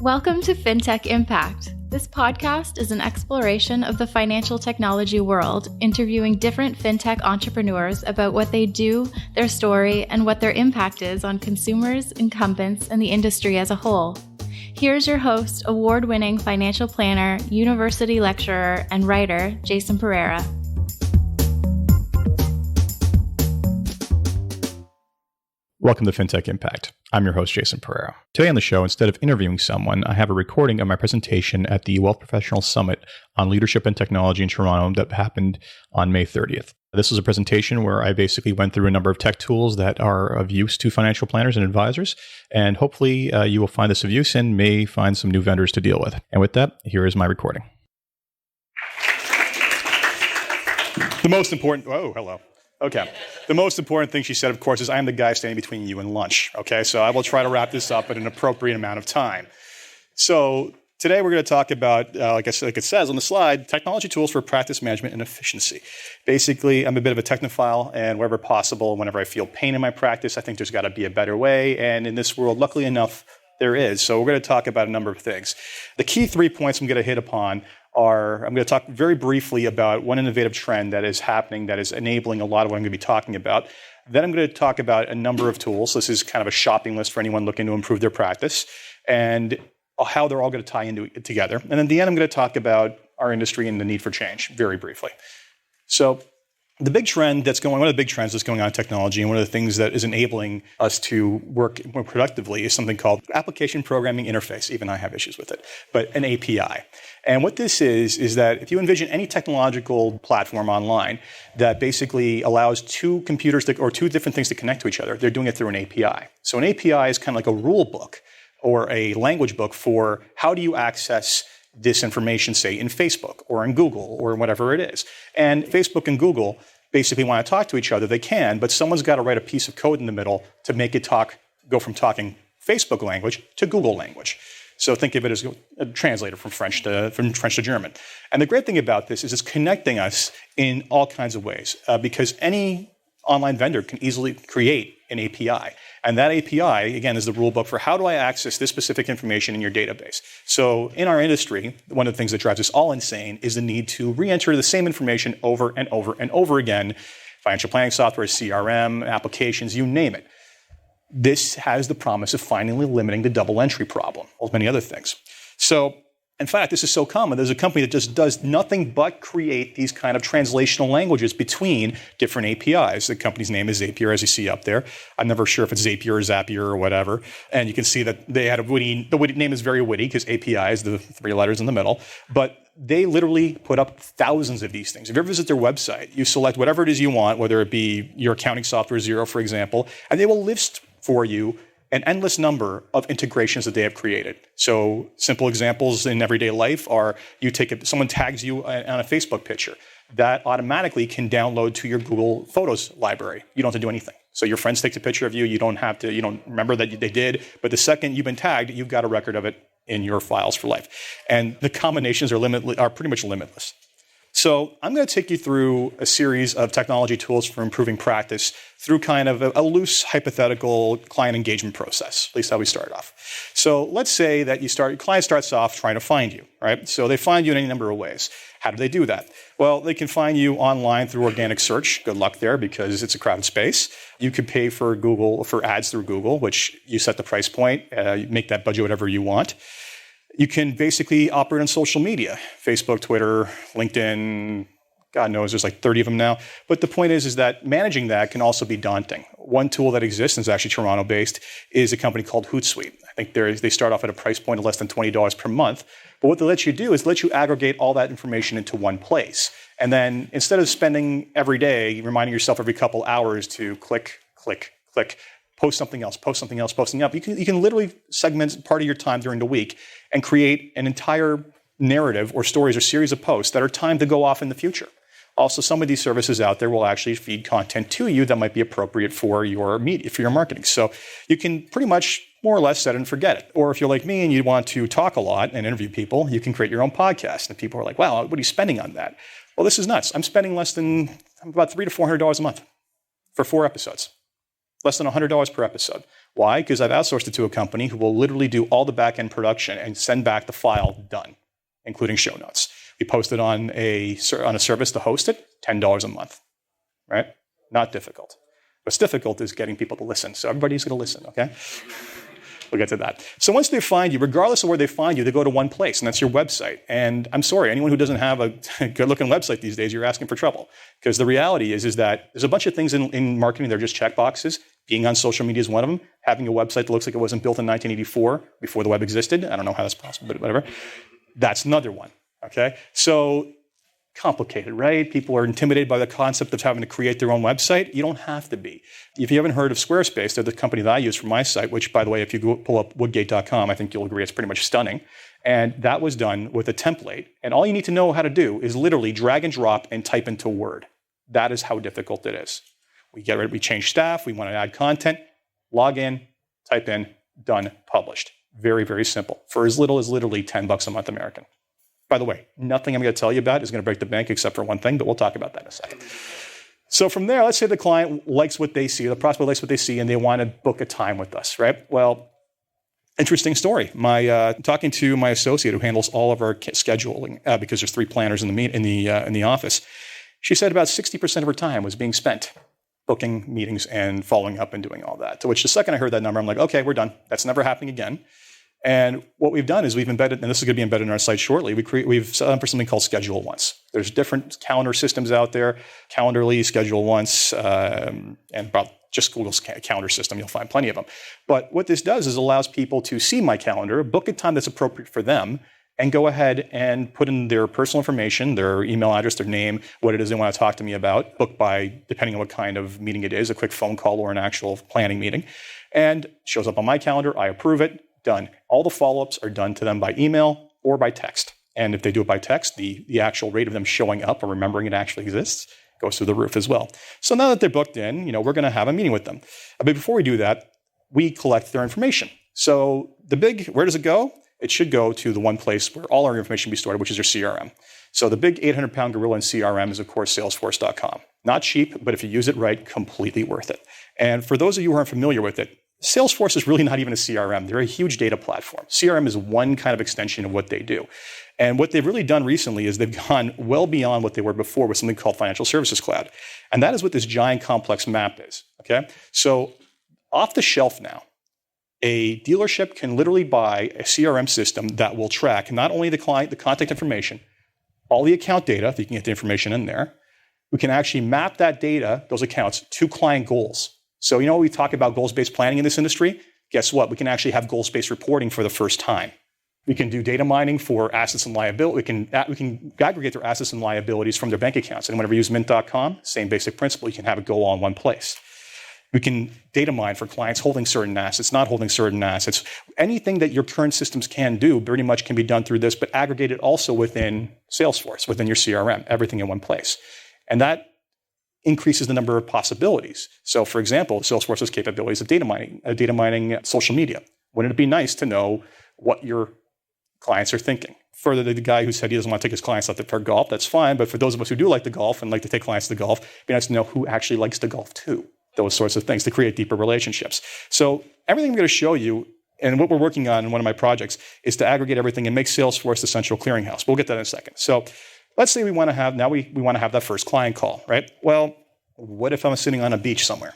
Welcome to Fintech Impact. This podcast is an exploration of the financial technology world, interviewing different fintech entrepreneurs about what they do, their story, and what their impact is on consumers, incumbents, and the industry as a whole. Here's your host, award-winning financial planner, university lecturer, and writer, Jason Pereira. Welcome to Fintech Impact. I'm your host, Jason Pereira. Today on the show, instead of interviewing someone, I have a recording of my presentation at the Wealth Professional Summit on Leadership and Technology in Toronto that happened on May 30th. This was a presentation where I basically went through a number of tech tools that are of use to financial planners and advisors, and hopefully you will find this of use and may find some new vendors to deal with. And with that, here is my recording. The most important thing she said, of course, is I am the guy standing between you and lunch. Okay, so I will try to wrap this up at an appropriate amount of time. So today we're going to talk about, like it says on the slide, technology tools for practice management and efficiency. Basically, I'm a bit of a technophile, and wherever possible, whenever I feel pain in my practice, I think there's got to be a better way. And in this world, luckily enough, there is. So we're going to talk about a number of things. The key 3 points I'm going to hit upon are, I'm going to talk very briefly about one innovative trend that is happening that is enabling a lot of what I'm going to be talking about. Then I'm going to talk about a number of tools. This is kind of a shopping list for anyone looking to improve their practice and how they're all going to tie into it together. And then at the end, I'm going to talk about our industry and the need for change very briefly. So one of the big trends that's going on in technology, and one of the things that is enabling us to work more productively is something called Application Programming Interface. Even I have issues with it, but an API. And what this is that if you envision any technological platform online that basically allows two computers or two different things to connect to each other, they're doing it through an API. So an API is kind of like a rule book or a language book for how do you access this information, say, in Facebook or in Google or whatever it is. And Facebook and Google basically want to talk to each other. They can, but someone's got to write a piece of code in the middle to make it go from talking Facebook language to Google language. So think of it as a translator from French to German. And the great thing about this is it's connecting us in all kinds of ways because any online vendor can easily create an API. And that API, again, is the rule book for how do I access this specific information in your database. So in our industry, one of the things that drives us all insane is the need to re-enter the same information over and over and over again. Financial planning software, CRM, applications, you name it. This has the promise of finally limiting the double entry problem, as many other things. So, in fact, this is so common. There's a company that just does nothing but create these kind of translational languages between different APIs. The company's name is Zapier, as you see up there. I'm never sure if it's Zapier or Zapier or whatever. And you can see that they had the witty name is very witty because API is the 3 letters in the middle. But they literally put up thousands of these things. If you ever visit their website, you select whatever it is you want, whether it be your accounting software, Xero, for example, and they will list for you an endless number of integrations that they have created. So simple examples in everyday life are someone tags you on a Facebook picture. That automatically can download to your Google Photos library. You don't have to do anything. So your friends take a picture of you. You don't remember that they did, but the second you've been tagged, you've got a record of it in your files for life. And the combinations are pretty much limitless. So I'm going to take you through a series of technology tools for improving practice through kind of a loose hypothetical client engagement process, at least how we started off. So let's say that your client starts off trying to find you, right? So they find you in any number of ways. How do they do that? Well, they can find you online through organic search. Good luck there because it's a crowded space. You could pay for ads through Google, which you set the price point, you make that budget whatever you want. You can basically operate on social media, Facebook, Twitter, LinkedIn, God knows, there's like 30 of them now. But the point is that managing that can also be daunting. One tool that exists, and is actually Toronto-based, is a company called Hootsuite. I think they start off at a price point of less than $20 per month. But what they let you do is let you aggregate all that information into one place. And then instead of spending every day, reminding yourself every couple hours to click, post something else, posting up, you can literally segment part of your time during the week and create an entire narrative or stories or series of posts that are timed to go off in the future. Also, some of these services out there will actually feed content to you that might be appropriate for your media, for your marketing. So you can pretty much more or less set it and forget it. Or if you're like me and you want to talk a lot and interview people, you can create your own podcast. And people are like, wow, what are you spending on that? Well, this is nuts. I'm spending about $300 to $400 a month for 4 episodes. Less than $100 per episode. Why? Because I've outsourced it to a company who will literally do all the back-end production and send back the file done, including show notes. We post it on a service to host it, $10 a month, right? Not difficult. What's difficult is getting people to listen. So everybody's going to listen, okay? We'll get to that. So once they find you, regardless of where they find you, they go to one place, and that's your website. And I'm sorry, anyone who doesn't have a good-looking website these days, you're asking for trouble. Because the reality is that there's a bunch of things in marketing that are just checkboxes. Being on social media is one of them. Having a website that looks like it wasn't built in 1984, before the web existed. I don't know how that's possible, but whatever. That's another one, okay? So complicated, right? People are intimidated by the concept of having to create their own website. You don't have to be. If you haven't heard of Squarespace, they're the company that I use for my site, which, by the way, if you go pull up woodgate.com, I think you'll agree it's pretty much stunning. And that was done with a template. And all you need to know how to do is literally drag and drop and type into Word. That is how difficult it is. We change staff, we want to add content, log in, type in, done, published. Very, very simple. For as little as literally $10 a month American. By the way, nothing I'm going to tell you about is going to break the bank except for one thing, but we'll talk about that in a second. So from there, let's say the client likes what they see, the prospect likes what they see, and they want to book a time with us, right? Well, interesting story. Talking to my associate who handles all of our scheduling, because there's 3 planners in the office, she said about 60% of her time was being spent booking meetings and following up and doing all that. To which the second I heard that number, I'm like, okay, we're done. That's never happening again. And what we've done is we've embedded, and this is going to be embedded in our site shortly, we've set up for something called ScheduleOnce. There's different calendar systems out there, Calendarly, ScheduleOnce, and about just Google's calendar system. You'll find plenty of them. But what this does is allows people to see my calendar, book a time that's appropriate for them, and go ahead and put in their personal information, their email address, their name, what it is they want to talk to me about, book by, depending on what kind of meeting it is, a quick phone call or an actual planning meeting, and shows up on my calendar, I approve it, done. All the follow-ups are done to them by email or by text. And if they do it by text, the actual rate of them showing up or remembering it actually exists goes through the roof as well. So now that they're booked in, we're going to have a meeting with them. But before we do that, we collect their information. So where does it go? It should go to the one place where all our information be stored, which is your CRM. So the big 800-pound gorilla in CRM is, of course, Salesforce.com. Not cheap, but if you use it right, completely worth it. And for those of you who aren't familiar with it, Salesforce is really not even a CRM. They're a huge data platform. CRM is one kind of extension of what they do. And what they've really done recently is they've gone well beyond what they were before with something called Financial Services Cloud. And that is what this giant complex map is, okay? So off the shelf now, a dealership can literally buy a CRM system that will track not only the client, the contact information, all the account data, if you can get the information in there. We can actually map that data, those accounts, to client goals. So we talk about goals-based planning in this industry. Guess what? We can actually have goals-based reporting for the first time. We can do data mining for assets and liability. We can aggregate their assets and liabilities from their bank accounts. And whenever you use Mint.com, same basic principle. You can have it go all in one place. We can data mine for clients holding certain assets, not holding certain assets. Anything that your current systems can do pretty much can be done through this, but aggregated also within Salesforce, within your CRM, everything in one place. And that increases the number of possibilities. So, for example, Salesforce's capabilities of data mining social media. Wouldn't it be nice to know what your clients are thinking? Further, the guy who said he doesn't want to take his clients out for golf, that's fine. But for those of us who do like to golf and like to take clients to golf, it'd be nice to know who actually likes to golf too. Those sorts of things to create deeper relationships. So everything I'm going to show you and what we're working on in one of my projects is to aggregate everything and make Salesforce the central clearinghouse. We'll get that in a second. So let's say we want to have that first client call, right? Well, what if I'm sitting on a beach somewhere?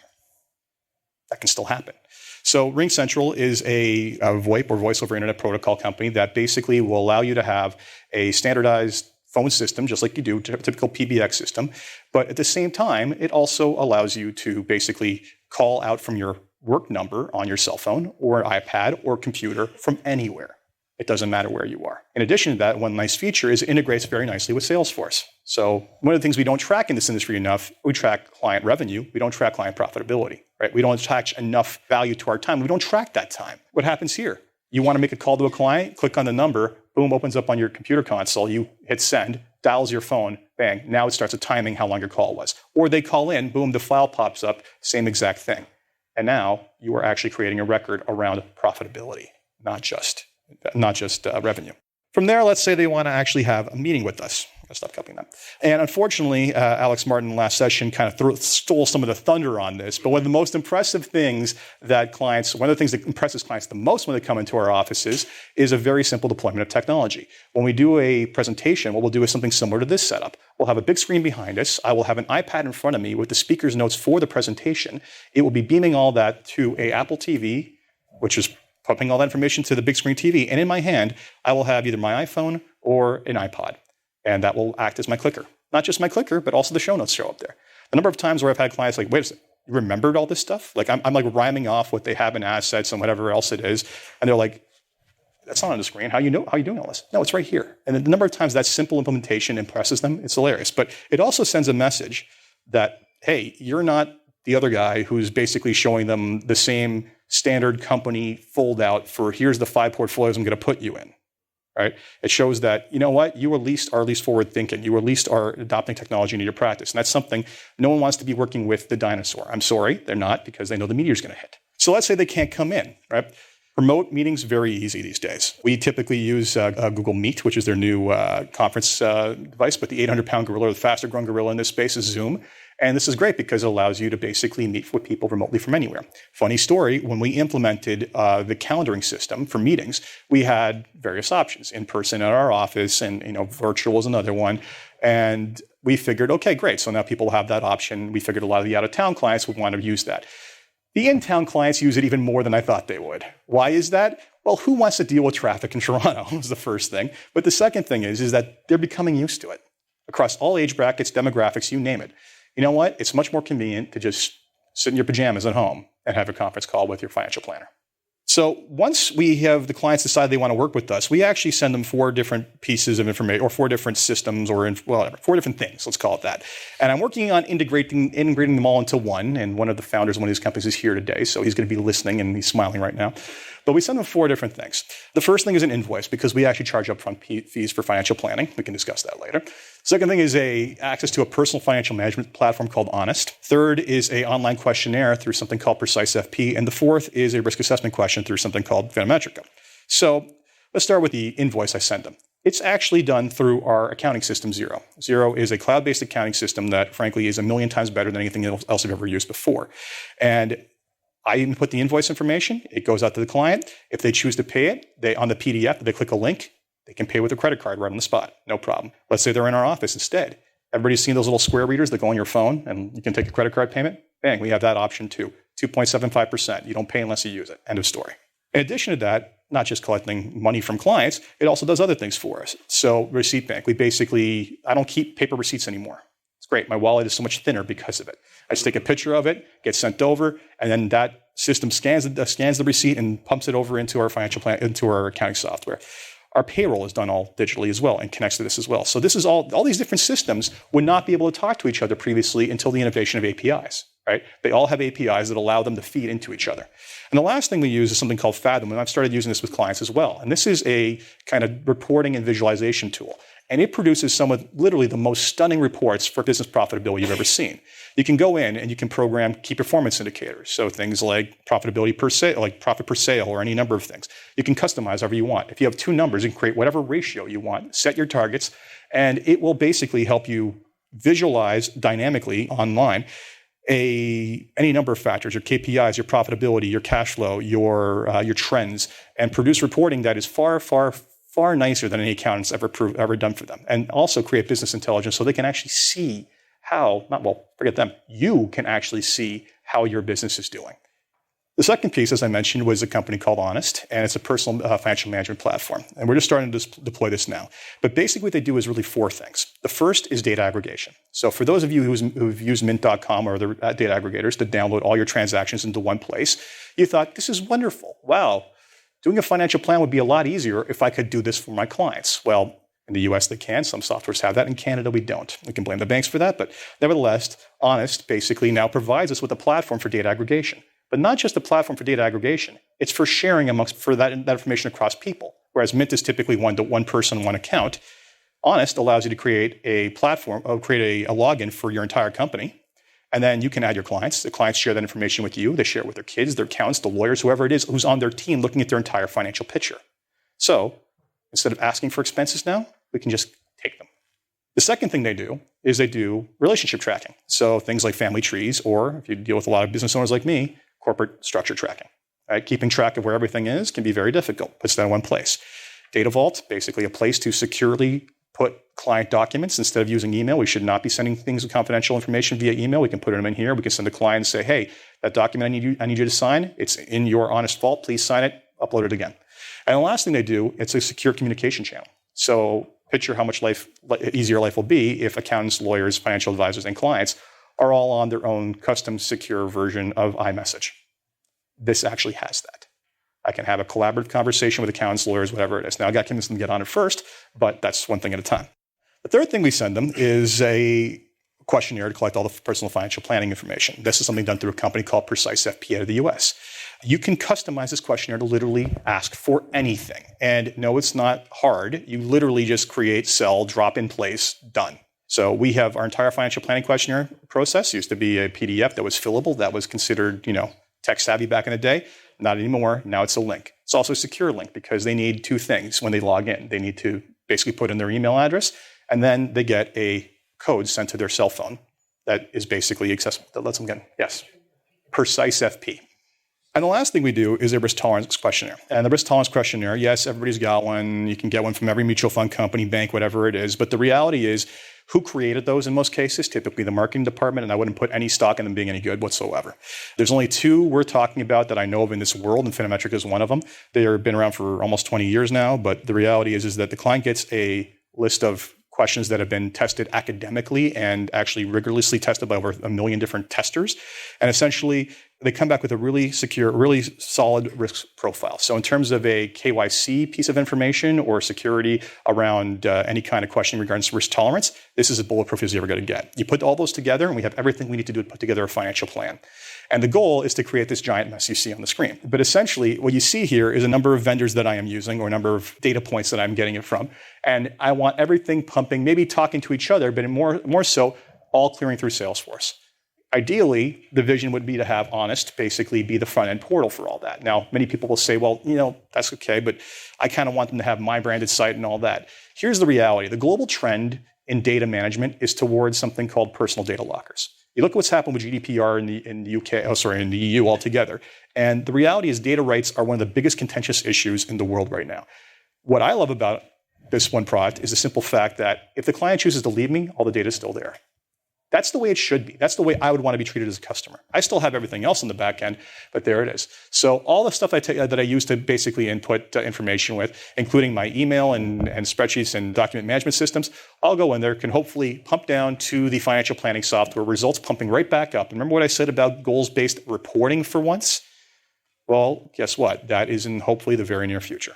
That can still happen. So Ringcentral is a VoIP or voice over internet protocol company that basically will allow you to have a standardized phone system, just like you do, a typical PBX system. But at the same time, it also allows you to basically call out from your work number on your cell phone or an iPad or computer from anywhere. It doesn't matter where you are. In addition to that, one nice feature is it integrates very nicely with Salesforce. So one of the things we don't track in this industry enough, we track client revenue. We don't track client profitability, right? We don't attach enough value to our time. We don't track that time. What happens here? You want to make a call to a client, click on the number, boom, opens up on your computer console. You hit send, dials your phone, bang. Now it starts a timing how long your call was. Or they call in, boom, the file pops up, same exact thing. And now you are actually creating a record around profitability, not just revenue. From there, let's say they want to actually have a meeting with us. I'll stop copying that. And unfortunately, Alex Martin last session kind of stole some of the thunder on this. But one of the most impressive things one of the things that impresses clients the most when they come into our offices is a very simple deployment of technology. When we do a presentation, what we'll do is something similar to this setup. We'll have a big screen behind us. I will have an iPad in front of me with the speaker's notes for the presentation. It will be beaming all that to a Apple TV, which is pumping all that information to the big screen TV. And in my hand, I will have either my iPhone or an iPod. And that will act as my clicker. Not just my clicker, but also the show notes show up there. The number of times where I've had clients like, wait a second, you remembered all this stuff? Like I'm like rhyming off what they have in assets and whatever else it is. And they're like, that's not on the screen. How are you doing all this? No, it's right here. And the number of times that simple implementation impresses them, it's hilarious. But it also sends a message that, hey, you're not the other guy who's basically showing them the same standard company fold out for here's the 5 portfolios I'm going to put you in, right? It shows that, you know what, you are at least forward thinking. You at least are adopting technology into your practice. And that's something no one wants to be working with the dinosaur. I'm sorry, they're not, because they know the meteor's going to hit. So let's say they can't come in, right? Remote meetings, very easy these days. We typically use Google Meet, which is their new conference device, but the 800-pound gorilla, the faster growing gorilla in this space is Zoom. And this is great because it allows you to basically meet with people remotely from anywhere. Funny story, when we implemented the calendaring system for meetings, we had various options, in person at our office, and virtual is another one. And we figured, okay, great. So now people have that option. We figured a lot of the out-of-town clients would want to use that. The in-town clients use it even more than I thought they would. Why is that? Well, who wants to deal with traffic in Toronto was the first thing. But the second thing is that they're becoming used to it. Across all age brackets, demographics, you name it. You know what? It's much more convenient to just sit in your pajamas at home and have a conference call with your financial planner. So once we have the clients decide they want to work with us, we actually send them 4 different pieces of information, or 4 different systems, or 4 different things, let's call it that. And I'm working on integrating them all into one, and one of the founders of one of these companies is here today, so he's going to be listening and he's smiling right now. But we send them 4 different things. The first thing is an invoice, because we actually charge upfront fees for financial planning. We can discuss that later. Second thing is access to a personal financial management platform called Honest. Third is an online questionnaire through something called Precise FP. And the fourth is a risk assessment question through something called Venometrica. So let's start with the invoice I send them. It's actually done through our accounting system, Xero. Xero is a cloud-based accounting system that, frankly, is 1,000,000 times better than anything else I've ever used before. And I input the invoice information. It goes out to the client. If they choose to pay it, on the PDF, they click a link. They can pay with a credit card right on the spot. No problem. Let's say they're in our office instead. Everybody's seen those little square readers that go on your phone and you can take a credit card payment? Bang, we have that option too. 2.75%. You don't pay unless you use it. End of story. In addition to that, not just collecting money from clients, it also does other things for us. So Receipt Bank, I don't keep paper receipts anymore. It's great. My wallet is so much thinner because of it. I just take a picture of it, gets sent over, and then that system scans the receipt and pumps it over into our financial plan, into our accounting software. Our payroll is done all digitally as well and connects to this as well. So this is all these different systems would not be able to talk to each other previously until the innovation of APIs, right? They all have APIs that allow them to feed into each other. And the last thing we use is something called Fathom, and I've started using this with clients as well. And this is a kind of reporting and visualization tool. And it produces some of literally the most stunning reports for business profitability you've ever seen. You can go in and you can program key performance indicators. So things like profitability per sale, like profit per sale, or any number of things. You can customize however you want. If you have 2 numbers, you can create whatever ratio you want, set your targets, and it will basically help you visualize dynamically online any number of factors, your KPIs, your profitability, your cash flow, your trends, and produce reporting that is far, far, far nicer than any accountant's ever done for them. And also create business intelligence so they can actually see forget them. You can actually see how your business is doing. The second piece, as I mentioned, was a company called Honest, and it's a personal financial management platform. And we're just starting to deploy this now. But basically what they do is really 4 things. The first is data aggregation. So for those of you who've used Mint.com or other data aggregators to download all your transactions into one place, you thought, this is wonderful. Wow, doing a financial plan would be a lot easier if I could do this for my clients. Well, in the US, they can. Some softwares have that. In Canada, we don't. We can blame the banks for that. But nevertheless, Honest basically now provides us with a platform for data aggregation. But not just a platform for data aggregation. It's for sharing for that information across people. Whereas Mint is typically one person, one account. Honest allows you to create a platform, create a login for your entire company. And then you can add your clients. The clients share that information with you. They share it with their kids, their accountants, the lawyers, whoever it is who's on their team looking at their entire financial picture. So instead of asking for expenses now, we can just take them. The second thing they do is they do relationship tracking. So things like family trees, or if you deal with a lot of business owners like me, corporate structure tracking. Right? Keeping track of where everything is can be very difficult. Puts that in one place. Data Vault, basically a place to securely put client documents. Instead of using email, we should not be sending things with confidential information via email. We can put them in here. We can send a client and say, hey, that document I need you to sign. It's in your honest vault. Please sign it. Upload it again. And the last thing they do, it's a secure communication channel. So picture how much easier life will be if accountants, lawyers, financial advisors, and clients are all on their own custom secure version of iMessage. This actually has that. I can have a collaborative conversation with accountants, lawyers, whatever it is. Now, I got to convince them to get on it first, but that's one thing at a time. The third thing we send them is a questionnaire to collect all the personal financial planning information. This is something done through a company called Precise FP out of the US. You can customize this questionnaire to literally ask for anything. And no, it's not hard. You literally just create, sell, drop in place, done. So we have our entire financial planning questionnaire process. Used to be a PDF that was fillable, that was considered, tech savvy back in the day. Not anymore. Now it's a link. It's also a secure link because they need two things when they log in. They need to basically put in their email address, and then they get a code sent to their cell phone that is basically accessible. That lets them get in. Yes. Precise FP. And the last thing we do is a risk tolerance questionnaire. And the risk tolerance questionnaire, yes, everybody's got one. You can get one from every mutual fund company, bank, whatever it is. But the reality is, who created those in most cases? Typically the marketing department, and I wouldn't put any stock in them being any good whatsoever. There's only two we're talking about that I know of in this world, and Finametric is one of them. They have been around for almost 20 years now, but the reality is that the client gets a list of questions that have been tested academically and actually rigorously tested by over 1 million different testers. And essentially, they come back with a really secure, really solid risk profile. So in terms of a KYC piece of information or security around any kind of question regarding risk tolerance, this is as bulletproof as you're ever going to get. You put all those together, and we have everything we need to do to put together a financial plan. And the goal is to create this giant mess you see on the screen. But essentially, what you see here is a number of vendors that I am using or a number of data points that I'm getting it from. And I want everything pumping, maybe talking to each other, but more so, all clearing through Salesforce. Ideally, the vision would be to have Honest basically be the front-end portal for all that. Now, many people will say, well, that's okay, but I kind of want them to have my branded site and all that. Here's the reality. The global trend in data management is towards something called personal data lockers. You look at what's happened with GDPR in the EU altogether. And the reality is data rights are one of the biggest contentious issues in the world right now. What I love about this one product is the simple fact that if the client chooses to leave me, all the data is still there. That's the way it should be. That's the way I would want to be treated as a customer. I still have everything else in the back end, but there it is. So all the stuff that I use to basically input information with, including my email and spreadsheets and document management systems, I'll go in there, can hopefully pump down to the financial planning software, results pumping right back up. And remember what I said about goals-based reporting for once? Well, guess what? That is in hopefully the very near future.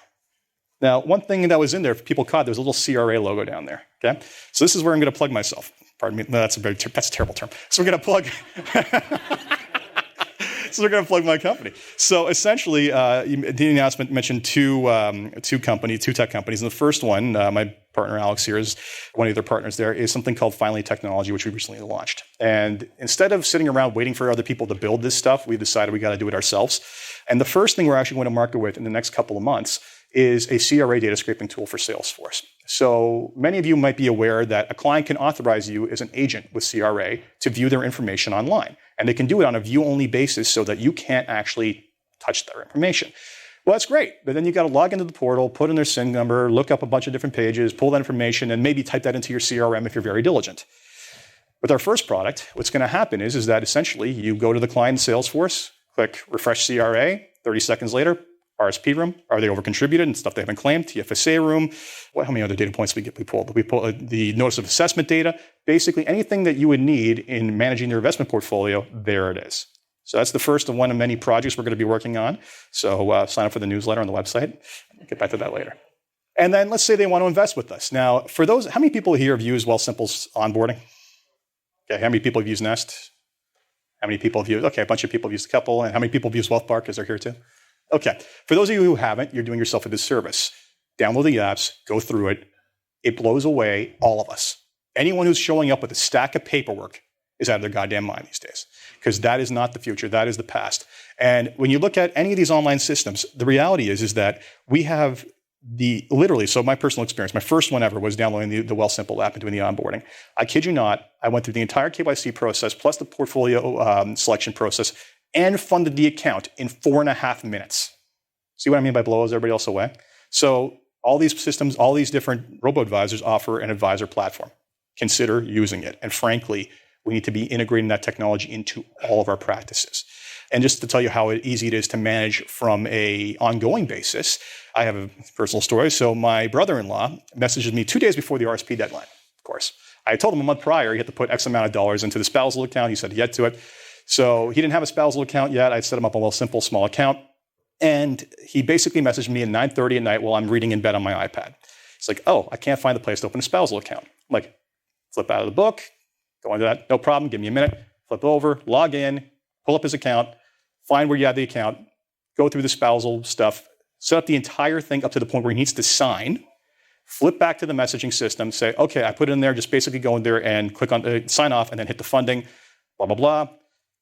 Now, one thing that was in there, if people caught, there's a little CRA logo down there. Okay, so this is where I'm going to plug myself. Pardon me, no, that's a terrible term. So we're going to plug. So we're going to plug my company. So essentially, the announcement mentioned two tech companies. And the first one, my partner Alex here is one of the other partners there, is something called Finally Technology, which we recently launched. And instead of sitting around waiting for other people to build this stuff, we decided we got to do it ourselves. And the first thing we're actually going to market with in the next couple of months is a CRA data scraping tool for Salesforce. So many of you might be aware that a client can authorize you as an agent with CRA to view their information online. And they can do it on a view-only basis so that you can't actually touch their information. Well, that's great. But then you got to log into the portal, put in their SIN number, look up a bunch of different pages, pull that information, and maybe type that into your CRM if you're very diligent. With our first product, what's going to happen is that essentially you go to the client in Salesforce, click refresh CRA, 30 seconds later, RSP room, are they overcontributed and stuff they haven't claimed, TFSA room, how many other data points we pulled? We pulled the notice of assessment data, basically anything that you would need in managing your investment portfolio, there it is. So that's the first of one of many projects we're going to be working on. So sign up for the newsletter on the website. I'll get back to that later. And then let's say they want to invest with us. Now, for those, how many people here have used Wealthsimple's onboarding? Okay, how many people have used Nest? How many people have used, okay, a bunch of people have used a couple. And how many people have used WealthBar because they're here too? Okay, for those of you who haven't, you're doing yourself a disservice. Download the apps, go through it. It blows away all of us. Anyone who's showing up with a stack of paperwork is out of their goddamn mind these days, because that is not the future, that is the past. And when you look at any of these online systems, the reality is that we have So my personal experience, my first one ever was downloading the Wealthsimple app and doing the onboarding. I kid you not, I went through the entire KYC process plus the portfolio selection process and funded the account in 4.5 minutes. See what I mean by blows everybody else away? So all these systems, all these different robo-advisors offer an advisor platform. Consider using it. And frankly, we need to be integrating that technology into all of our practices. And just to tell you how easy it is to manage from an ongoing basis, I have a personal story. So my brother-in-law messages me 2 days before the RSP deadline, of course. I told him a month prior he had to put X amount of dollars into the spousal account. He said he had to it. So he didn't have a spousal account yet. I set him up a simple small account. And he basically messaged me at 9:30 at night while I'm reading in bed on my iPad. It's like, oh, I can't find the place to open a spousal account. I'm like, flip out of the book, go into that, no problem, give me a minute, flip over, log in, pull up his account, find where you have the account, go through the spousal stuff, set up the entire thing up to the point where he needs to sign, flip back to the messaging system, say, okay, I put it in there, just basically go in there and click on sign off and then hit the funding, blah, blah, blah.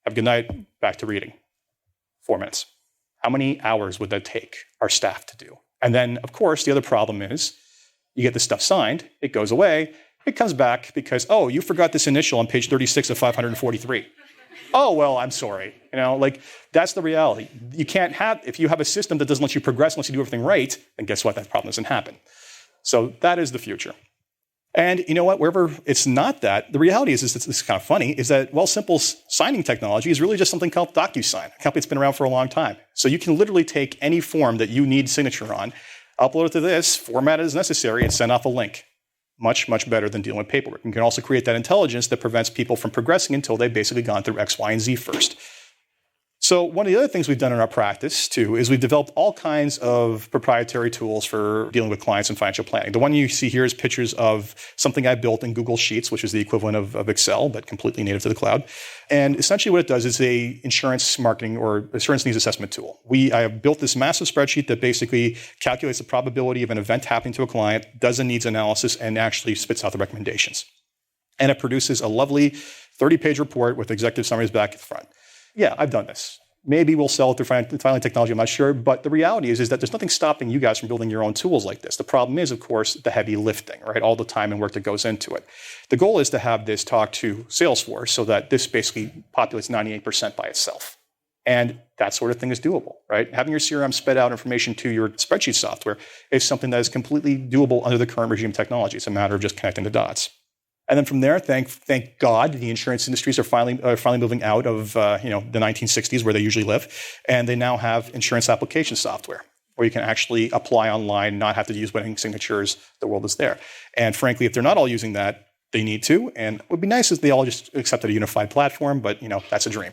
Have a good night, back to reading. 4 minutes. How many hours would that take our staff to do? And then, of course, the other problem is you get the stuff signed, it goes away, it comes back because, oh, you forgot this initial on page 36 of 543. Oh, well, I'm sorry. That's the reality. You can't have, if you have a system that doesn't let you progress unless you do everything right, then guess what? That problem doesn't happen. So that is the future. And you know what? Wherever it's not that, the reality is it's kind of funny, is that Wealthsimple's signing technology is really just something called DocuSign, a company that's been around for a long time. So you can literally take any form that you need signature on, upload it to this, format it as necessary, and send off a link. Much, much better than dealing with paperwork. You can also create that intelligence that prevents people from progressing until they've basically gone through X, Y, and Z first. So one of the other things we've done in our practice, too, is we've developed all kinds of proprietary tools for dealing with clients and financial planning. The one you see here is pictures of something I built in Google Sheets, which is the equivalent of Excel, but completely native to the cloud. And essentially what it does is a insurance marketing or insurance needs assessment tool. I have built this massive spreadsheet that basically calculates the probability of an event happening to a client, does a needs analysis, and actually spits out the recommendations. And it produces a lovely 30-page report with executive summaries back at the front. Yeah, I've done this. Maybe we'll sell it through filing technology, I'm not sure. But the reality is that there's nothing stopping you guys from building your own tools like this. The problem is, of course, the heavy lifting, right? All the time and work that goes into it. The goal is to have this talk to Salesforce so that this basically populates 98% by itself. And that sort of thing is doable, right? Having your CRM spit out information to your spreadsheet software is something that is completely doable under the current regime of technology. It's a matter of just connecting the dots. And then from there, thank God, the insurance industries are finally moving out of the 1960s where they usually live, and they now have insurance application software where you can actually apply online, not have to use wedding signatures. The world is there. And frankly, if they're not all using that, they need to. And it would be nice if they all just accepted a unified platform, but that's a dream.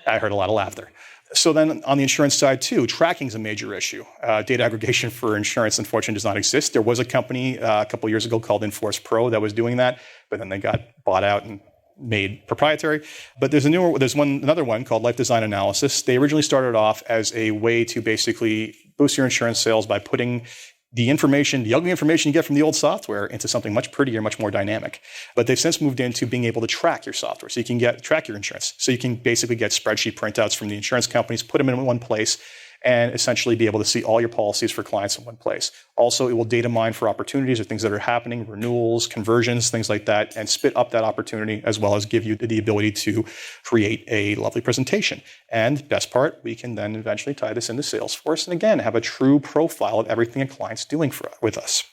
I heard a lot of laughter. So then on the insurance side too, tracking is a major issue. Data aggregation for insurance, unfortunately, does not exist. There was a company a couple years ago called Invoice Pro that was doing that, but then they got bought out and made proprietary. But there's another one called Life Design Analysis. They originally started off as a way to basically boost your insurance sales by putting the ugly information you get from the old software into something much prettier, much more dynamic. But they've since moved into being able to track your software. So you can track your insurance. So you can basically get spreadsheet printouts from the insurance companies, put them in one place, and essentially be able to see all your policies for clients in one place. Also, it will data mine for opportunities or things that are happening, renewals, conversions, things like that, and spit up that opportunity as well as give you the ability to create a lovely presentation. And best part, we can then eventually tie this into Salesforce and again, have a true profile of everything a client's doing with us.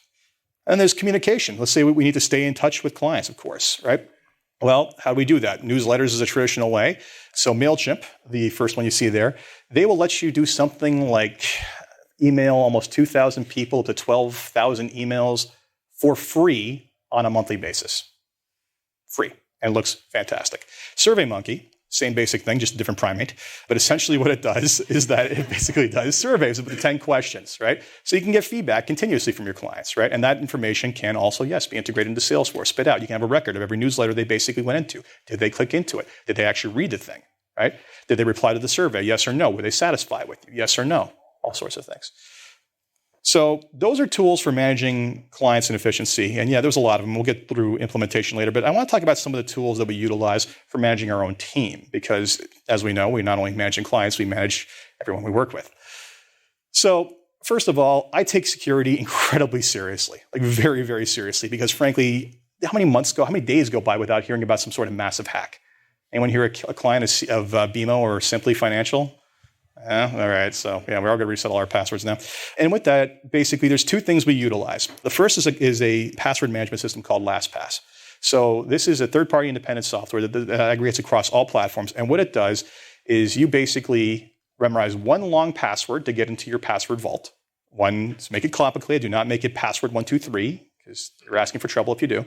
And there's communication. Let's say we need to stay in touch with clients, of course, right? Well, how do we do that? Newsletters is a traditional way. So MailChimp, the first one you see there, they will let you do something like email almost 2,000 people to 12,000 emails for free on a monthly basis. Free. And it looks fantastic. SurveyMonkey, same basic thing, just a different primate. But essentially what it does is that it basically does surveys with 10 questions, right? So you can get feedback continuously from your clients, right? And that information can also, yes, be integrated into Salesforce, spit out. You can have a record of every newsletter they basically went into. Did they click into it? Did they actually read the thing, right? Did they reply to the survey? Yes or no? Were they satisfied with you? Yes or no? All sorts of things. So those are tools for managing clients and efficiency. And yeah, there's a lot of them. We'll get through implementation later. But I want to talk about some of the tools that we utilize for managing our own team. Because as we know, we're not only managing clients, we manage everyone we work with. So First of all, I take security incredibly seriously, like very, very seriously, because frankly, how many days go by without hearing about some sort of massive hack? Anyone here a client of BMO or Simply Financial? All right, so yeah, we're all going to reset all our passwords now. And with that, basically, there's two things we utilize. The first is a password management system called LastPass. So this is a third-party independent software that aggregates across all platforms. And what it does is you basically memorize one long password to get into your password vault. One, to make it complicated, do not make it password 123, because you're asking for trouble if you do.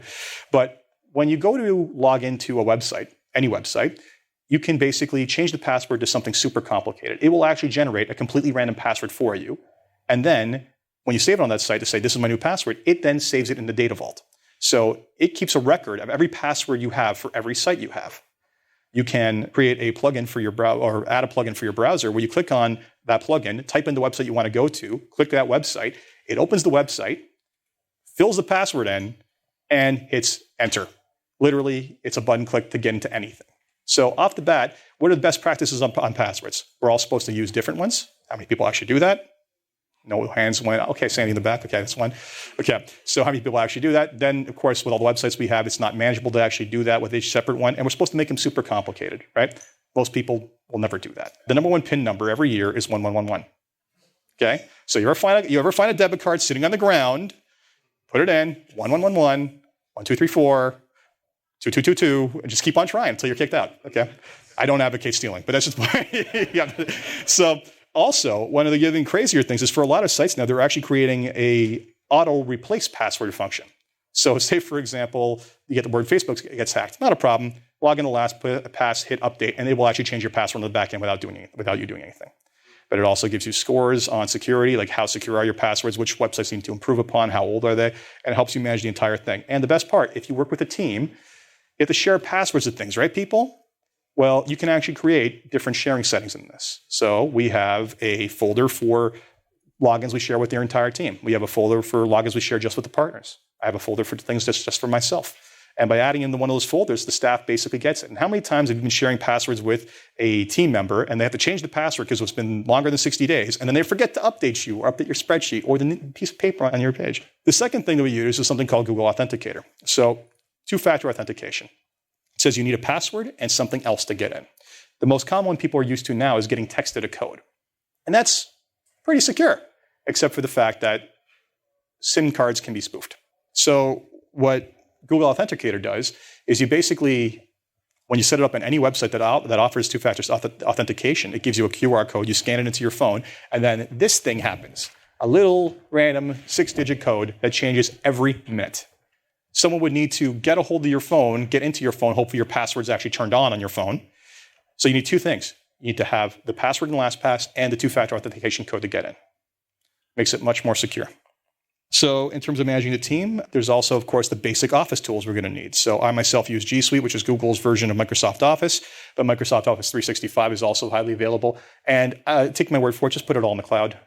But when you go to log into a website, any website, you can basically change the password to something super complicated. It will actually generate a completely random password for you. And then when you save it on that site to say, this is my new password, it then saves it in the data vault. So it keeps a record of every password you have for every site you have. You can create a plugin for your browser or add a plugin for your browser where you click on that plugin, type in the website you want to go to, click that website, it opens the website, fills the password in, and hits enter. Literally, it's a button click to get into anything. So off the bat, what are the best practices on passwords? We're all supposed to use different ones. How many people actually do that? No hands went. Okay, Sandy in the back. Okay, that's one. Okay, so how many people actually do that? Then, of course, with all the websites we have, it's not manageable to actually do that with each separate one. And we're supposed to make them super complicated, right? Most people will never do that. The number one PIN number every year is 1111. Okay, so you ever find a debit card sitting on the ground, put it in, 1111, 1234, 2222, and just keep on trying until you're kicked out, okay? I don't advocate stealing, but that's just yeah. So also, one of the even crazier things is for a lot of sites now, they're actually creating a auto-replace password function. So say, for example, you get the word Facebook gets hacked. Not a problem. Log in the LastPass, hit update, and it will actually change your password on the back end without you doing anything. But it also gives you scores on security, like how secure are your passwords, which websites need to improve upon, how old are they, and it helps you manage the entire thing. And the best part, if you work with a team, you have to share passwords of things, right, people? Well, you can actually create different sharing settings in this. So we have a folder for logins we share with your entire team. We have a folder for logins we share just with the partners. I have a folder for things just for myself. And by adding into one of those folders, the staff basically gets it. And how many times have you been sharing passwords with a team member and they have to change the password because it's been longer than 60 days, and then they forget to update you or update your spreadsheet or the piece of paper on your page? The second thing that we use is something called Google Authenticator. So two-factor authentication. It says you need a password and something else to get in. The most common one people are used to now is getting texted a code. And that's pretty secure, except for the fact that SIM cards can be spoofed. So what Google Authenticator does is you basically, when you set it up on any website that offers two-factor authentication, it gives you a QR code, you scan it into your phone, and then this thing happens. A little random 6-digit code that changes every minute. Someone would need to get a hold of your phone, get into your phone, hopefully your password's actually turned on your phone. So you need two things. You need to have the password in LastPass and the two-factor authentication code to get in. Makes it much more secure. So in terms of managing the team, there's also, of course, the basic Office tools we're going to need. So I myself use G Suite, which is Google's version of Microsoft Office, but Microsoft Office 365 is also highly available. And take my word for it, just put it all in the cloud.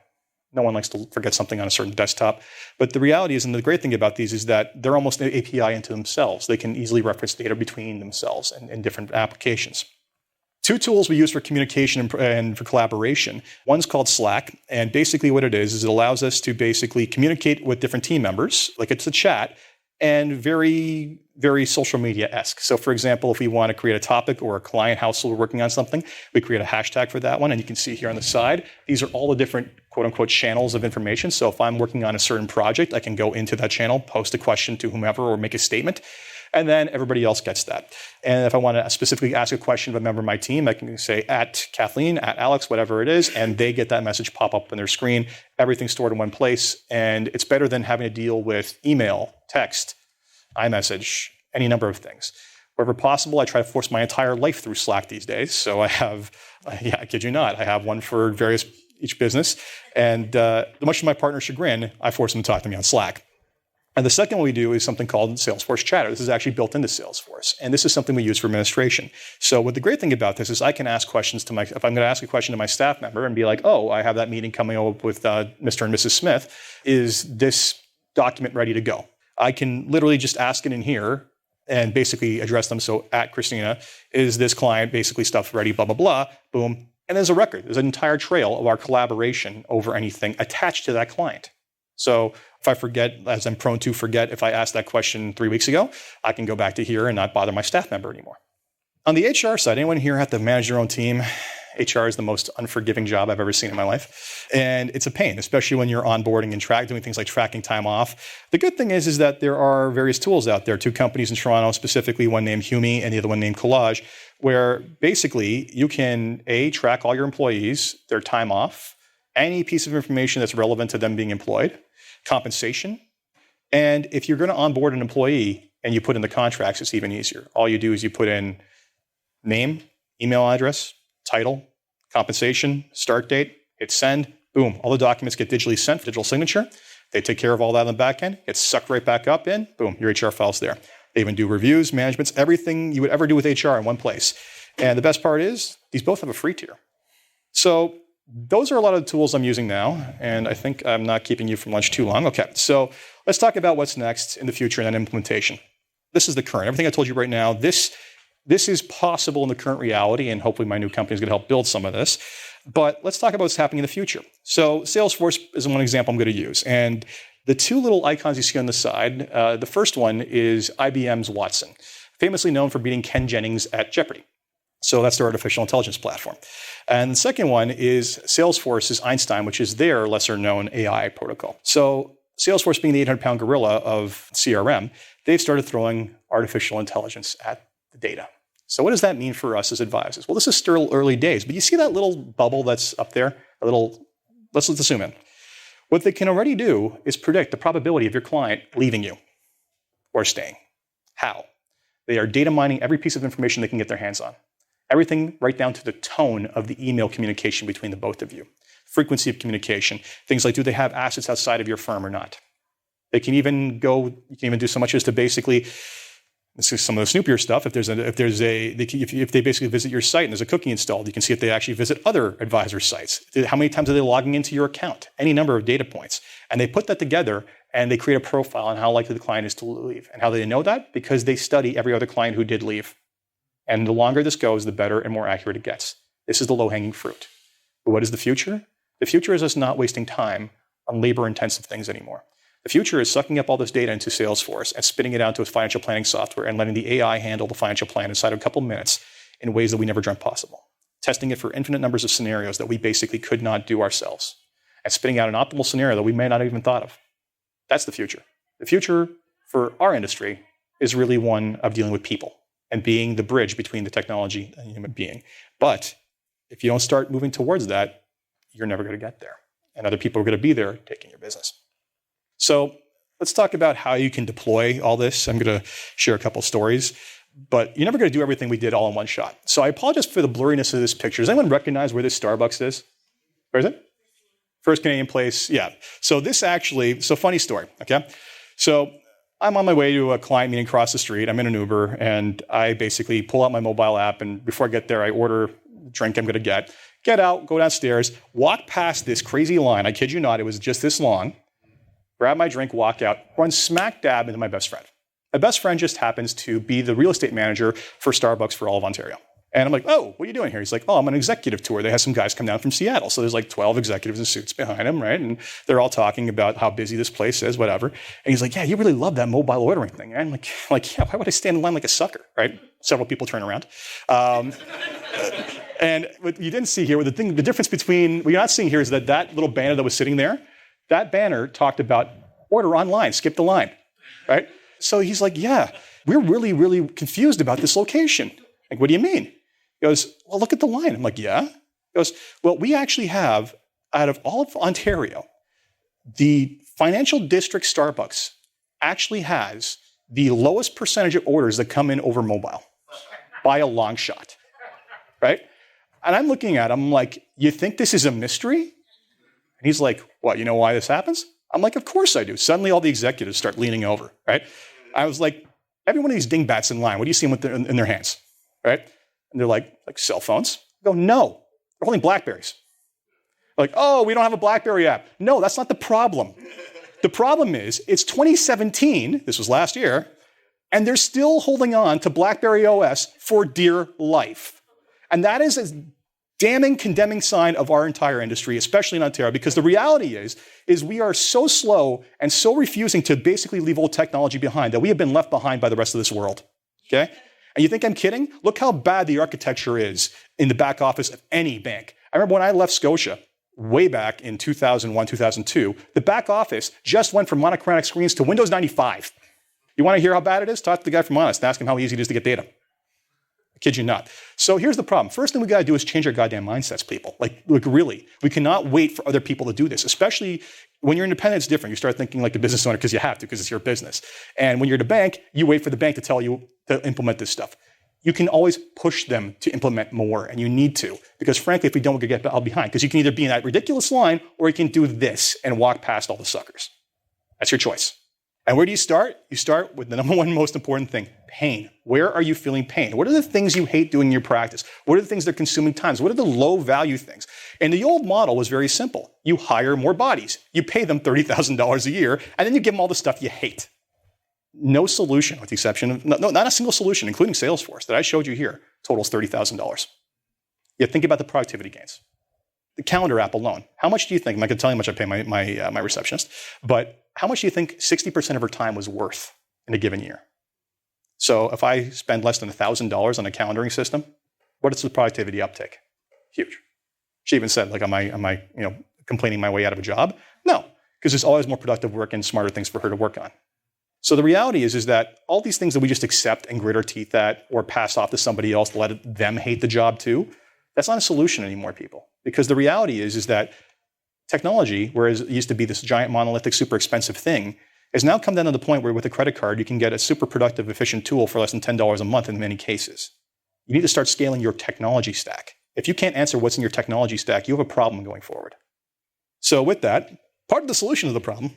No one likes to forget something on a certain desktop. But the reality is, and the great thing about these is that they're almost an API into themselves. They can easily reference data between themselves and different applications. Two tools we use for communication and for collaboration. One's called Slack, and basically what it is it allows us to basically communicate with different team members, like it's a chat, and very, very social media-esque. So for example, if we want to create a topic or a client household working on something, we create a hashtag for that one, and you can see here on the side, these are all the different quote-unquote channels of information. So if I'm working on a certain project, I can go into that channel, post a question to whomever, or make a statement, and then everybody else gets that. And if I want to specifically ask a question of a member of my team, I can say at Kathleen, at Alex, whatever it is, and they get that message pop up on their screen. Everything's stored in one place, and it's better than having to deal with email, text, iMessage, any number of things. Wherever possible, I try to force my entire life through Slack these days. So I have, I kid you not, I have one for each business. And much to my partner's chagrin, I force them to talk to me on Slack. And the second one we do is something called Salesforce Chatter. This is actually built into Salesforce. And this is something we use for administration. So what the great thing about this is I can ask questions to if I'm going to ask a question to my staff member and be like, oh, I have that meeting coming up with Mr. and Mrs. Smith. Is this document ready to go? I can literally just ask it in here and basically address them. So at Christina, is this client basically stuff ready, blah, blah, blah, boom. And there's a record. There's an entire trail of our collaboration over anything attached to that client. So if I forget, as I'm prone to forget, if I asked that question 3 weeks ago, I can go back to here and not bother my staff member anymore. On the HR side, anyone here have to manage their own team? HR is the most unforgiving job I've ever seen in my life. And it's a pain, especially when you're onboarding and doing things like tracking time off. The good thing is that there are various tools out there, 2 companies in Toronto, specifically one named Humi and the other one named Collage, where basically you can, track all your employees, their time off, any piece of information that's relevant to them being employed, compensation. And if you're going to onboard an employee and you put in the contracts, it's even easier. All you do is you put in name, email address, title, compensation, start date, hit send, boom. All the documents get digitally sent for digital signature. They take care of all that on the back end. It's sucked right back up in, boom, your HR file's there. They even do reviews, managements, everything you would ever do with HR in one place. And the best part is, these both have a free tier. So those are a lot of the tools I'm using now, and I think I'm not keeping you from lunch too long. Okay, so let's talk about what's next in the future and then implementation. This is the current. Everything I told you right now, this is possible in the current reality, and hopefully my new company is going to help build some of this. But let's talk about what's happening in the future. So Salesforce is one example I'm going to use. And the 2 little icons you see on the side, the first one is IBM's Watson, famously known for beating Ken Jennings at Jeopardy. So that's their artificial intelligence platform. And the second one is Salesforce's Einstein, which is their lesser-known AI protocol. So Salesforce, being the 800-pound gorilla of CRM, they've started throwing artificial intelligence at the data. So what does that mean for us as advisors? Well, this is still early days, but you see that little bubble that's up there? Let's zoom in. What they can already do is predict the probability of your client leaving you or staying. How? They are data mining every piece of information they can get their hands on. Everything right down to the tone of the email communication between the both of you. Frequency of communication. Things like, do they have assets outside of your firm or not? You can even do so much as to basically, this is some of the snoopier stuff. If they basically visit your site and there's a cookie installed, you can see if they actually visit other advisor sites. How many times are they logging into your account? Any number of data points. And they put that together and they create a profile on how likely the client is to leave. And how do they know that? Because they study every other client who did leave. And the longer this goes, the better and more accurate it gets. This is the low-hanging fruit. But what is the future? The future is us not wasting time on labor-intensive things anymore. The future is sucking up all this data into Salesforce and spitting it out into a financial planning software and letting the AI handle the financial plan inside of a couple of minutes in ways that we never dreamt possible. Testing it for infinite numbers of scenarios that we basically could not do ourselves. And spitting out an optimal scenario that we may not have even thought of. That's the future. The future for our industry is really one of dealing with people and being the bridge between the technology and the human being. But if you don't start moving towards that, you're never going to get there. And other people are going to be there taking your business. So let's talk about how you can deploy all this. I'm going to share a couple stories, but you're never going to do everything we did all in one shot. So I apologize for the blurriness of this picture. Does anyone recognize where this Starbucks is? Where is it? First Canadian Place. Yeah. So funny story. Okay. So I'm on my way to a client meeting across the street. I'm in an Uber, and I basically pull out my mobile app, and before I get there, I order the drink I'm going to get out, go downstairs, walk past this crazy line. I kid you not, it was just this long. Grab my drink, walk out, run smack dab into my best friend. My best friend just happens to be the real estate manager for Starbucks for all of Ontario. And I'm like, oh, what are you doing here? He's like, oh, I'm on an executive tour. They have some guys come down from Seattle. So there's like 12 executives in suits behind him, right? And they're all talking about how busy this place is, whatever. And he's like, yeah, you really love that mobile ordering thing. And I'm like, yeah, why would I stand in line like a sucker, right? Several people turn around. And what you didn't see here, the difference between what you're not seeing here is that little banner that was sitting there, that banner talked about order online, skip the line, right? So he's like, yeah, we're really, really confused about this location. Like, what do you mean? He goes, well, look at the line. I'm like, yeah. He goes, well, we actually have, out of all of Ontario, the financial district Starbucks actually has the lowest percentage of orders that come in over mobile by a long shot, right? And I'm looking at him like, you think this is a mystery? And he's like, what, you know why this happens? I'm like, of course I do. Suddenly all the executives start leaning over, right? I was like, every one of these dingbats in line, what do you see in their hands, right? And they're like cell phones. I go, no, they're holding BlackBerries. They're like, oh, we don't have a BlackBerry app. No, that's not the problem. The problem is, it's 2017, this was last year, and they're still holding on to BlackBerry OS for dear life. And that is as damning, condemning sign of our entire industry, especially in Ontario, because the reality is we are so slow and so refusing to basically leave old technology behind that we have been left behind by the rest of this world, okay? And you think I'm kidding? Look how bad the architecture is in the back office of any bank. I remember when I left Scotia, way back in 2001, 2002, the back office just went from monochromatic screens to Windows 95. You want to hear how bad it is? Talk to the guy from Honest and ask him how easy it is to get data. I kid you not. So here's the problem. First thing we got to do is change our goddamn mindsets, people. Like really. We cannot wait for other people to do this, especially when you're independent, it's different. You start thinking like the business owner because you have to, because it's your business. And when you're at a bank, you wait for the bank to tell you to implement this stuff. You can always push them to implement more, and you need to, because frankly, if we don't, we're going to get behind, because you can either be in that ridiculous line or you can do this and walk past all the suckers. That's your choice. And where do you start? You start with the number one most important thing, pain. Where are you feeling pain? What are the things you hate doing in your practice? What are the things that are consuming time? What are the low-value things? And the old model was very simple. You hire more bodies. You pay them $30,000 a year, and then you give them all the stuff you hate. No solution, with the exception of, not a single solution, including Salesforce, that I showed you here, totals $30,000. Yet think about the productivity gains. The calendar app alone, how much do you think, I'm not going to tell you how much I pay my receptionist, but how much do you think 60% of her time was worth in a given year? So if I spend less than $1,000 on a calendaring system, what is the productivity uptick? Huge. She even said, like, am I complaining my way out of a job? No, because there's always more productive work and smarter things for her to work on. So the reality is that all these things that we just accept and grit our teeth at or pass off to somebody else to let them hate the job too, that's not a solution anymore, people. Because the reality is that technology, whereas it used to be this giant monolithic, super expensive thing, has now come down to the point where with a credit card, you can get a super productive, efficient tool for less than $10 a month in many cases. You need to start scaling your technology stack. If you can't answer what's in your technology stack, you have a problem going forward. So with that, part of the solution of the problem.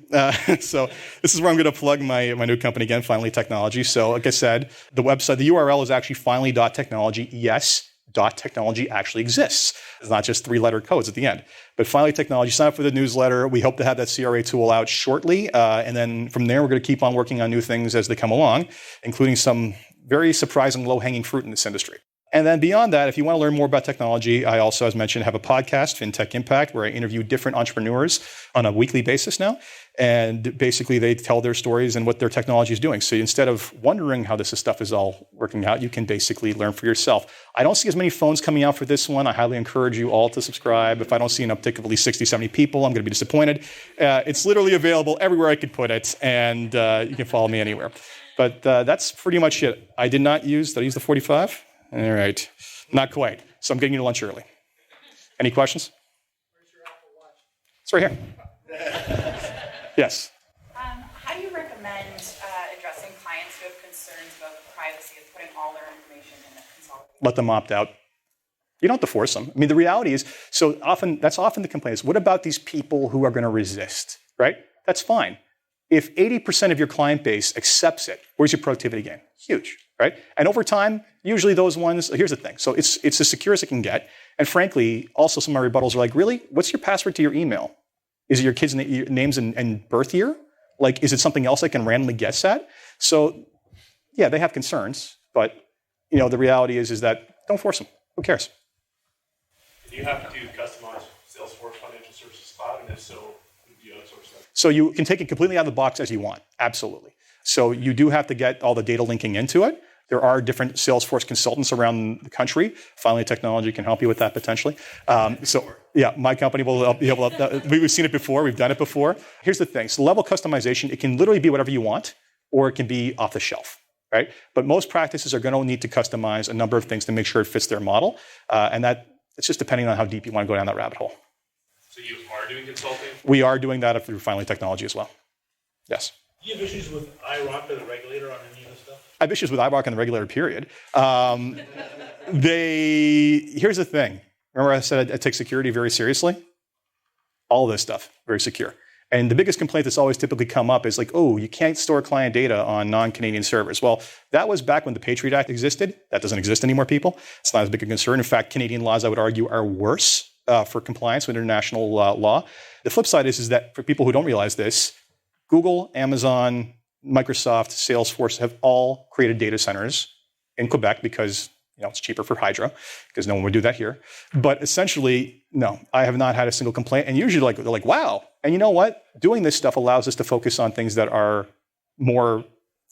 So this is where I'm going to plug my new company again, Finally Technology. So like I said, the website, the URL is actually finally.technology. Yes, .technology actually exists. It's not just three-letter codes at the end. But Finally Technology, sign up for the newsletter. We hope to have that CRA tool out shortly. And then from there, we're going to keep on working on new things as they come along, including some very surprising low-hanging fruit in this industry. And then beyond that, if you want to learn more about technology, I also, as mentioned, have a podcast, Fintech Impact, where I interview different entrepreneurs on a weekly basis now. And basically, they tell their stories and what their technology is doing. So instead of wondering how this stuff is all working out, you can basically learn for yourself. I don't see as many phones coming out for this one. I highly encourage you all to subscribe. If I don't see an uptick of at least 60, 70 people, I'm going to be disappointed. It's literally available everywhere I could put it, and you can follow me anywhere. But that's pretty much it. Did I use the 45? All right. Not quite. So I'm getting you to lunch early. Any questions? Where's your Apple Watch? It's right here. Yes. How do you recommend addressing clients who have concerns about the privacy of putting all their information in a consolidated? Let them opt out. You don't have to force them. I mean, the reality is, that's often the complaint is, what about these people who are going to resist, right? That's fine. If 80% of your client base accepts it, where's your productivity gain? Huge, right? And over time, usually those ones, here's the thing. So it's as secure as it can get. And frankly, also some of my rebuttals are like, really? What's your password to your email? Is it your kids' names and birth year? Like, is it something else I can randomly guess at? So, yeah, they have concerns, but the reality is that don't force them. Who cares? Do you have to customize Salesforce Financial Services Cloud, and if so, do you outsource that? So you can take it completely out of the box as you want. Absolutely. So you do have to get all the data linking into it. There are different Salesforce consultants around the country. Finally Technology can help you with that potentially. Yeah, my company will be able to. We've seen it before. We've done it before. Here's the thing. So level customization, it can literally be whatever you want, or it can be off the shelf, right? But most practices are going to need to customize a number of things to make sure it fits their model. And it's just depending on how deep you want to go down that rabbit hole. So you are doing consulting? We are doing that through Finally Technology as well. Yes. Do you have issues with IROC or the regulator on any of this stuff? I have issues with IROC and the regulator, period. Here's the thing. Remember I said I take security very seriously? All of this stuff, very secure. And the biggest complaint that's always typically come up is like, oh, you can't store client data on non-Canadian servers. Well, that was back when the Patriot Act existed. That doesn't exist anymore, people. It's not as big a concern. In fact, Canadian laws, I would argue, are worse for compliance with international law. The flip side is that for people who don't realize this, Google, Amazon, Microsoft, Salesforce have all created data centers in Quebec because it's cheaper for Hydro because no one would do that here. But essentially, no, I have not had a single complaint. And usually they're like, wow. And you know what? Doing this stuff allows us to focus on things that are more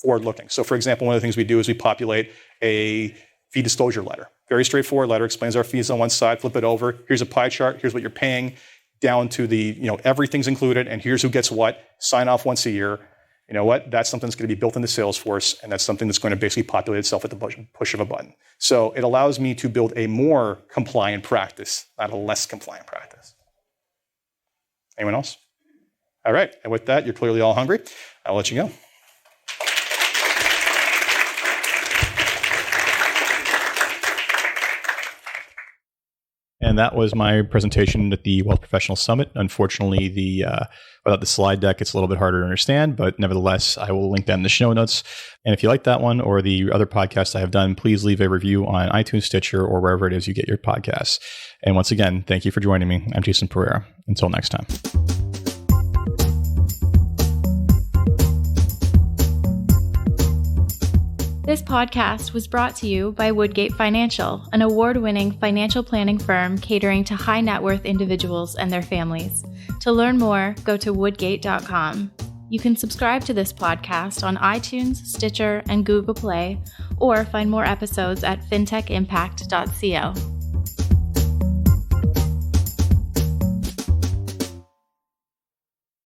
forward-looking. So for example, one of the things we do is we populate a fee disclosure letter. Very straightforward letter, explains our fees on one side, flip it over. Here's a pie chart. Here's what you're paying down to the, everything's included, and here's who gets what. Sign off once a year. You know what? That's something that's going to be built into Salesforce, and that's something that's going to basically populate itself at the push of a button. So it allows me to build a more compliant practice, not a less compliant practice. Anyone else? All right. And with that, you're clearly all hungry. I'll let you go. And that was my presentation at the Wealth Professional Summit. Unfortunately, without the slide deck, it's a little bit harder to understand, but nevertheless, I will link that in the show notes. And if you like that one or the other podcasts I have done, please leave a review on iTunes, Stitcher, or wherever it is you get your podcasts. And once again, thank you for joining me. I'm Jason Pereira. Until next time. This podcast was brought to you by Woodgate Financial, an award-winning financial planning firm catering to high net worth individuals and their families. To learn more, go to woodgate.com. You can subscribe to this podcast on iTunes, Stitcher, and Google Play, or find more episodes at fintechimpact.co.